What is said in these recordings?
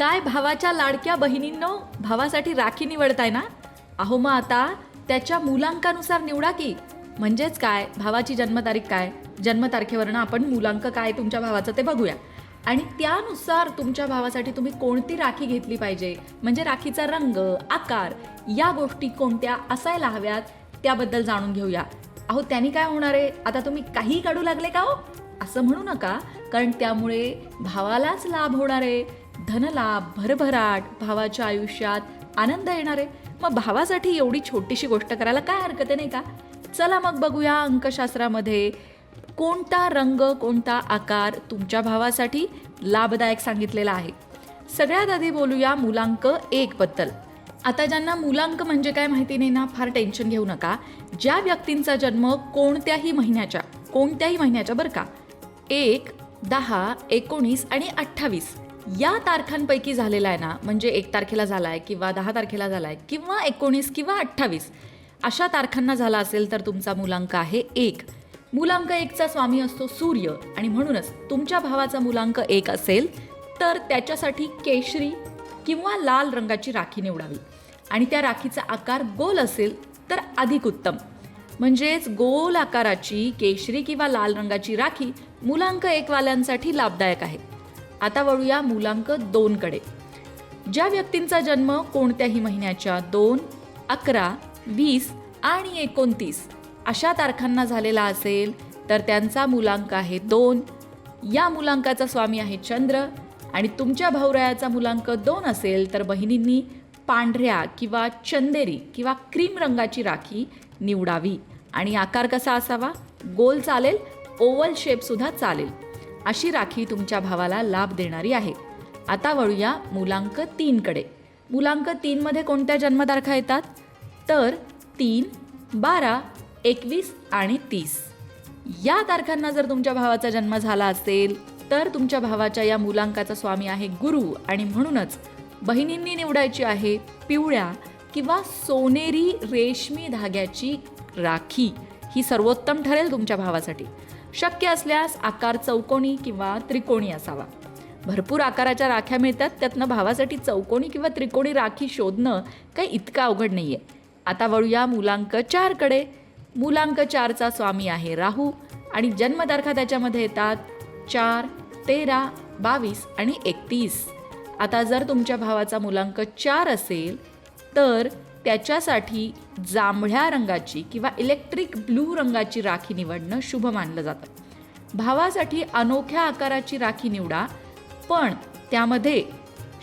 काय भावाच्या लाडक्या बहिणींनो, भावासाठी राखी निवडताय ना? अहो मग आता त्याच्या मुलांकानुसार निवडा की. म्हणजेच काय, भावाची जन्मतारीख काय, जन्मतारखेवरनं आपण मुलांक काय तुमच्या भावाचं ते बघूया आणि त्यानुसार तुमच्या भावासाठी तुम्ही कोणती राखी घेतली पाहिजे, म्हणजे राखीचा रंग, आकार, या गोष्टी कोणत्या असायला हव्यात त्याबद्दल जाणून घेऊया. अहो त्यांनी काय होणार आहे, आता तुम्ही काही काढू लागले का हो, असं म्हणू नका, कारण त्यामुळे भावालाच लाभ होणार आहे. धनलाभ, भरभराट, भावाच्या आयुष्यात आनंद येणार आहे. मग भावासाठी एवढी छोटीशी गोष्ट करायला काय हरकत आहे, नाही का? चला मग बघूया अंकशास्त्रामध्ये कोणता रंग, कोणता आकार तुमच्या भावासाठी लाभदायक सांगितलेला आहे. सगळ्यात आधी बोलूया मुलांक 1 बद्दल. आता ज्यांना मुलांक म्हणजे काय माहिती नाही ना, फार टेन्शन घेऊ नका. ज्या व्यक्तींचा जन्म कोणत्याही महिन्याच्या बरं का, 1, 10, 19 आणि 28 या तारखांपैकी झालेला आहे ना, म्हणजे 1 तारखेला झाला आहे किंवा 10 तारखेला झाला आहे किंवा 19 किंवा 28 अशा तारखांना झाला असेल तर तुमचा मुलांक आहे 1. मुलांक 1चा स्वामी असतो सूर्य आणि म्हणूनच तुमच्या भावाचा मुलांक 1 असेल तर त्याच्यासाठी केशरी किंवा लाल रंगाची राखी निवडावी आणि त्या राखीचा आकार गोल असेल तर अधिक उत्तम. म्हणजेच गोल आकाराची केशरी किंवा लाल रंगाची राखी मुलांक 1 वाल्यांसाठी लाभदायक आहे. आता वळूया मुलांक 2 कडे. ज्या व्यक्तींचा जन्म कोणत्याही महिन्याच्या 2, 11, 20 आणि 29 अशा तारखांना झालेला असेल तर त्यांचा मुलांक आहे 2. या मुलांकाचा स्वामी आहे चंद्र आणि तुमच्या भाऊरायाचा मुलांक 2 असेल तर बहिणींनी पांढऱ्या किंवा चंदेरी किंवा क्रीम रंगाची राखी निवडावी आणि आकार कसा असावा, गोल चालेल, ओव्हल शेप सुद्धा चालेल. अशी राखी तुमच्या भावाला लाभ देणारी आहे. आता वळूया मुलांक 3 कडे. मुलांक 3 मध्ये कोणत्या जन्मतारखा येतात तर 3, 12, 21 आणि 30 या तारखांना जर तुमच्या भावाचा जन्म झाला असेल तर तुमच्या भावाच्या या मुलांकाचा स्वामी आहे गुरु आणि म्हणूनच बहिणींनी निवडायची आहे पिवळ्या किंवा सोनेरी रेशमी धाग्याची राखी. ही सर्वोत्तम ठरेल तुमच्या भावासाठी. शक्य असल्यास आकार चौकोनी किंवा त्रिकोणी असावा. भरपूर आकाराच्या राख्या मिळतात, त्यातनं भावासाठी चौकोनी किंवा त्रिकोणी राखी शोधणं काही इतकं अवघड नाही आहे. आता वळूया मुलांक 4 कडे. मुलांक 4चा स्वामी आहे राहू आणि जन्मतारखा त्याच्यामध्ये येतात 4, 13, 22 आणि 31. आता जर तुमच्या भावाचा मुलांक 4 असेल तर त्याच्यासाठी जांभळ्या रंगाची किंवा इलेक्ट्रिक ब्लू रंगाची राखी निवडणं शुभ मानलं जातं. भावासाठी अनोख्या आकाराची राखी निवडा, पण त्यामध्ये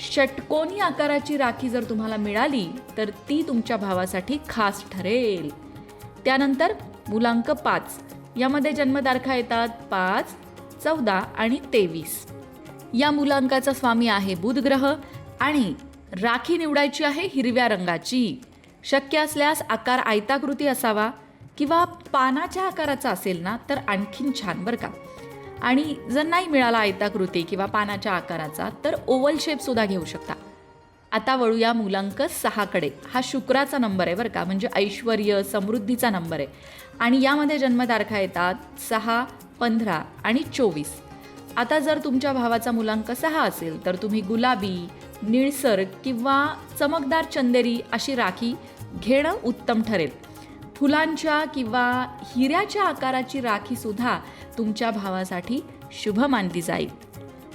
षटकोनी आकाराची राखी जर तुम्हाला मिळाली तर ती तुमच्या भावासाठी खास ठरेल. त्यानंतर मुलांक 5 यामध्ये जन्मतारखा येतात 5, 14 आणि 23. या मुलांकाचा स्वामी आहे बुध ग्रह आणि राखी निवडायची आहे हिरव्या रंगाची. शक्य असल्यास आकार आयताकृती असावा किंवा पानाच्या आकाराचा असेल ना तर आणखीन छान बरं का. आणि जर नाही मिळाला आयताकृती किंवा पानाच्या आकाराचा तर ओव्हल शेप सुद्धा घेऊ शकता. आता वळूया मुलांक 6 कडे. हा शुक्राचा नंबर आहे बरं का, म्हणजे ऐश्वर्य, समृद्धीचा नंबर आहे आणि यामध्ये जन्मतारखा येतात 6, 15 आणि 24. आता जर तुमच्या भावाचा मुलांक 6 असेल तर तुम्ही गुलाबी, निळसर किंवा चमकदार चंदेरी अशी राखी घेणं उत्तम ठरेल. फुलांच्या किंवा हिऱ्याच्या आकाराची राखी सुद्धा तुमच्या भावासाठी शुभ मानली जाईल.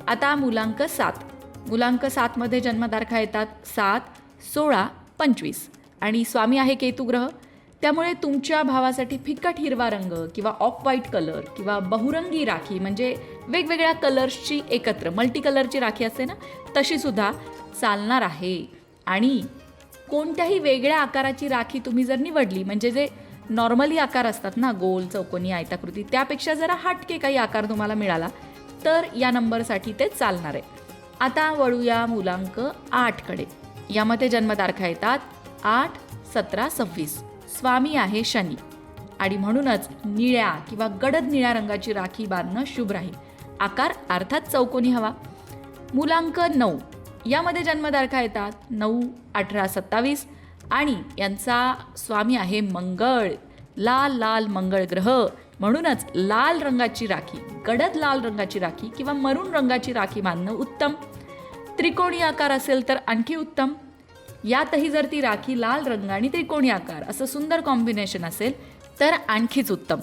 आता मुलांक 7. मुलांक 7 मध्ये जन्मतारखा येतात 7, 16, 25 आणि स्वामी आहे केतू ग्रह. त्यामुळे तुमच्या भावासाठी फिकट हिरवा रंग किंवा ऑफ व्हाईट कलर किंवा बहुरंगी राखी, म्हणजे वेगवेगळ्या कलर्सची एकत्र मल्टी कलरची राखी असते ना, तशी सुद्धा चालणार आहे. आणि कोणत्याही वेगळ्या आकाराची राखी तुम्ही जर निवडली, म्हणजे जे नॉर्मली आकार असतात ना, गोल, चौकोनी, आयताकृती, त्यापेक्षा जरा हटके काही आकार तुम्हाला मिळाला तर या नंबरसाठी ते चालणार आहे. आता वळूया मुलांक 8 कडे. यामध्ये जन्मतारखा येतात 8, 17, 26. स्वामी आहे शनी आणि म्हणूनच निळ्या किंवा गडद निळ्या रंगाची राखी बांधणं शुभ राहील. आकार अर्थात चौकोनी हवा. मुलांक 9. यामध्ये जन्मतारखा येतात 9, 18, 27 आणि यांचा स्वामी आहे मंगळ. लाल मंगळ ग्रह. म्हणूनच लाल रंगाची राखी, गडद लाल रंगाची राखी किंवा मरून रंगाची राखी बांधणं उत्तम. त्रिकोणी आकार असेल तर आणखी उत्तम. यातही जर ती राखी लाल रंग आणि त्रिकोणी आकार असं सुंदर कॉम्बिनेशन असेल तर आणखीच उत्तम.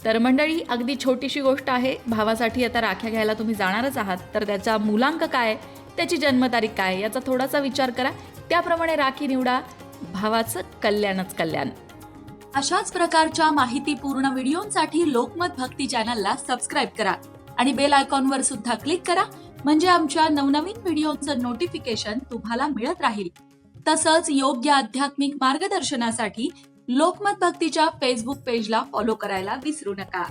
तर मंडळी, अगदी छोटीशी गोष्ट आहे. भावासाठी आता राख्या घ्यायला तुम्ही जाणारच आहात, तर त्याचा मूलांक काय, त्याची जन्मतारीख काय याचा थोडासा विचार करा. त्याप्रमाणे राखी निवडा. भावाचं कल्याणच कल्याण. अशाच प्रकारच्या माहितीपूर्ण व्हिडिओंसाठी लोकमत भक्ती चॅनलला सबस्क्राईब करा आणि बेल आयकॉनवर सुद्धा क्लिक करा, म्हणजे आमच्या नवनवीन व्हिडिओचं नोटिफिकेशन तुम्हाला मिळत राहील. तसंच योग्य आध्यात्मिक मार्गदर्शनासाठी लोकमत भक्तीच्या फेसबुक पेजला फॉलो करायला विसरू नका.